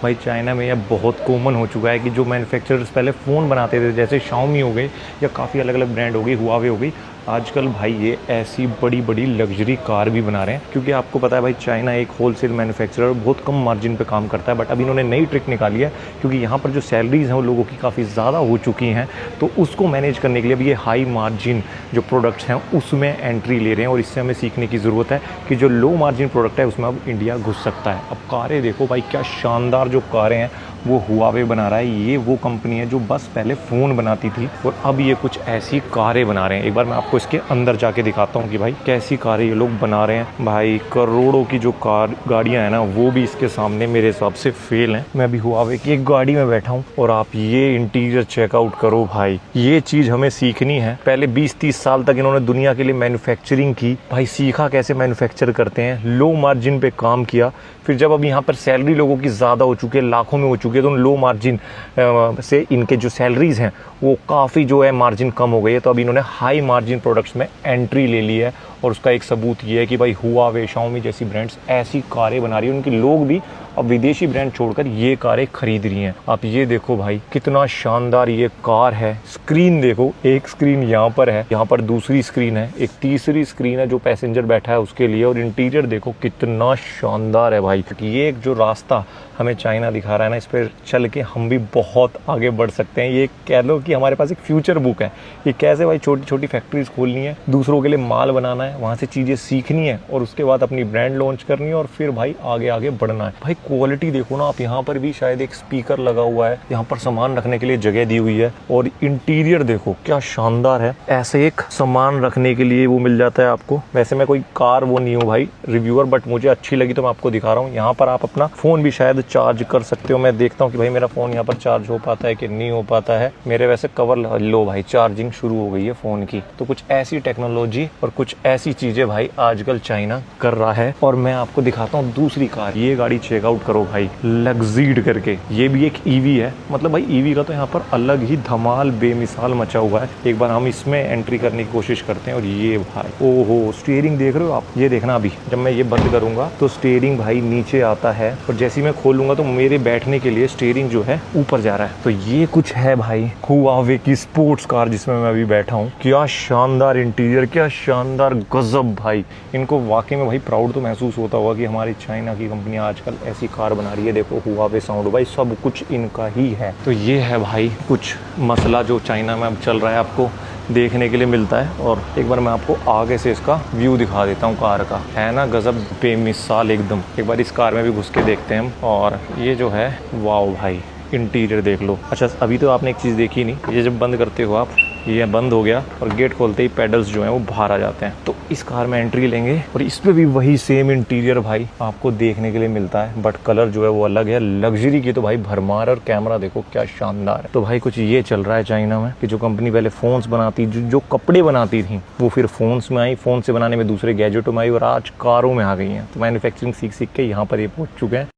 भाई चाइना में यह बहुत कॉमन हो चुका है कि जो मैन्युफैक्चरर्स पहले फ़ोन बनाते थे, जैसे शाओमी हो गए या काफ़ी अलग अलग ब्रांड हो गई, हुआवे हो गई, आजकल भाई ये ऐसी बड़ी बड़ी लग्जरी कार भी बना रहे हैं। क्योंकि आपको पता है भाई चाइना एक होलसेल मैन्युफैक्चरर बहुत कम मार्जिन पे काम करता है, बट अब इन्होंने नई ट्रिक निकाली है। क्योंकि यहाँ पर जो सैलरीज़ हैं वो लोगों की काफ़ी ज़्यादा हो चुकी हैं, तो उसको मैनेज करने के लिए अब ये हाई मार्जिन जो प्रोडक्ट्स हैं उसमें एंट्री ले रहे हैं। और इससे हमें सीखने की ज़रूरत है कि जो लो मार्जिन प्रोडक्ट है उसमें अब इंडिया घुस सकता है। अब कारें देखो भाई, क्या शानदार जो कारें हैं वो हुआवे बना रहा है। ये वो कंपनी है जो बस पहले फ़ोन बनाती थी और अब ये कुछ ऐसी कारें बना रहे हैं। एक बार मैं आपको इसके अंदर जाके दिखाता हूँ कि भाई कैसी कारें ये लोग बना रहे हैं। भाई करोड़ों की जो गाड़ियाँ हैं ना, वो भी इसके सामने मेरे हिसाब से फेल हैं। मैं अभी हुआवे की एक गाड़ी में बैठा हूँ और आप ये इंटीरियर चेकआउट करो भाई, ये चीज़ हमें सीखनी है। पहले 20-30 साल तक इन्होंने दुनिया के लिए मैन्युफैक्चरिंग की, भाई सीखा कैसे मैन्युफैक्चर करते हैं, लो मार्जिन पे काम किया। फिर जब अब यहाँ पर सैलरी लोगों की ज़्यादा हो चुकी है, लाखों में हो चुकी है, तो लो मार्जिन से इनके जो सैलरीज़ हैं वो काफ़ी जो है मार्जिन कम हो गई है। तो अब इन्होंने हाई मार्जिन प्रोडक्ट्स में एंट्री ले ली है। और उसका एक सबूत ये है कि भाई हुआवे, शाओमी जैसी ब्रांड्स ऐसी कारें बना रही है, उनके लोग भी अब विदेशी ब्रांड छोड़कर ये कारें खरीद रही हैं। आप ये देखो भाई, कितना शानदार ये कार है। स्क्रीन देखो, एक स्क्रीन यहाँ पर है, यहाँ पर दूसरी स्क्रीन है, एक तीसरी स्क्रीन है जो पैसेंजर बैठा है उसके लिए। और इंटीरियर देखो कितना शानदार है भाई। क्योंकि ये एक जो रास्ता हमें चाइना दिखा रहा है ना, इस पर चल के हम भी बहुत आगे बढ़ सकते हैं। ये कह लो कि हमारे पास एक फ्यूचर बुक है। ये कैसे भाई छोटी छोटी फैक्ट्रीज खोलनी है, दूसरों के लिए माल बनाना है, वहाँ से चीज़ें सीखनी है और उसके बाद अपनी ब्रांड लॉन्च करनी है और फिर भाई आगे आगे बढ़ना है। भाई क्वालिटी देखो ना आप, यहाँ पर भी शायद एक स्पीकर लगा हुआ है, यहाँ पर सामान रखने के लिए जगह दी हुई है। और इंटीरियर देखो क्या शानदार है। ऐसे एक सामान रखने के लिए वो मिल जाता है आपको। वैसे मैं कोई कार वो नहीं हूँ भाई रिव्यूअर, बट मुझे अच्छी लगी तो मैं आपको दिखा रहा हूँ। यहाँ पर आप अपना फ़ोन भी शायद चार्ज कर सकते हो। मैं देखता हूँ कि भाई मेरा फ़ोन यहाँ पर चार्ज हो पाता है कि नहीं हो पाता है। मेरे वैसे कवर लो भाई, चार्जिंग शुरू हो गई है फ़ोन की। तो कुछ ऐसी टेक्नोलॉजी और कुछ ऐसी चीज़ें भाई आजकल चाइना कर रहा है। और मैं आपको दिखाता हूँ दूसरी कार। ये गाड़ी चेकआउट करो भाई, लग्जीड करके। ये भी एक ईवी है। मतलब भाई ईवी का तो यहाँ पर अलग ही धमाल बेमिसाल मचा हुआ है। एक बार हम इसमें एंट्री करने की कोशिश करते हैं। और ये भाई ओहो, स्टीयरिंग देख रहे हो आप? ये देखना, अभी जब मैं ये बंद करूंगा तो स्टीयरिंग भाई नीचे आता है और जैसे ही मैं खोलूंगा तो मेरे बैठने के लिए स्टीयरिंग जो है ऊपर जा रहा है। तो ये कुछ है भाई हुआवे की स्पोर्ट्स कार जिसमें मैं अभी बैठा हूँ। क्या शानदार इंटीरियर, क्या शानदार, गजब भाई। इनको वाकई में भाई प्राउड तो महसूस होता होगा कि हमारी चाइना की कंपनी आजकल ऐसी कार बना रही है। देखो हुआवे साउंड, भाई सब कुछ इनका ही है। तो ये है भाई कुछ मसला जो चाइना में अब चल रहा है, आपको देखने के लिए मिलता है। और एक बार मैं आपको आगे से इसका व्यू दिखा देता हूँ कार का। है ना गजब बेमिसाल एकदम। एक बार इस कार में भी घुस के देखते हैं हम। और ये जो है वाओ भाई, इंटीरियर देख लो। अच्छा अभी तो आपने एक चीज़ देखी नहीं, ये जब बंद करते हो आप, ये बंद हो गया और गेट खोलते ही पेडल्स जो हैं वो बाहर आ जाते हैं। तो इस कार में एंट्री लेंगे और इस पे भी वही सेम इंटीरियर भाई आपको देखने के लिए मिलता है, बट कलर जो है वो अलग है। लग्जरी की तो भाई भरमार। और कैमरा देखो क्या शानदार है। तो भाई कुछ ये चल रहा है चाइना में कि जो कंपनी पहले फ़ोन्स बनाती, जो कपड़े बनाती थी, वो फिर फ़ोन्स में आई, फ़ोन से बनाने में दूसरे गैजेटों में आई और आज कारों में आ गई हैं। तो मैन्युफैक्चरिंग सीख सीख के यहाँ पर ये पहुँच चुके हैं।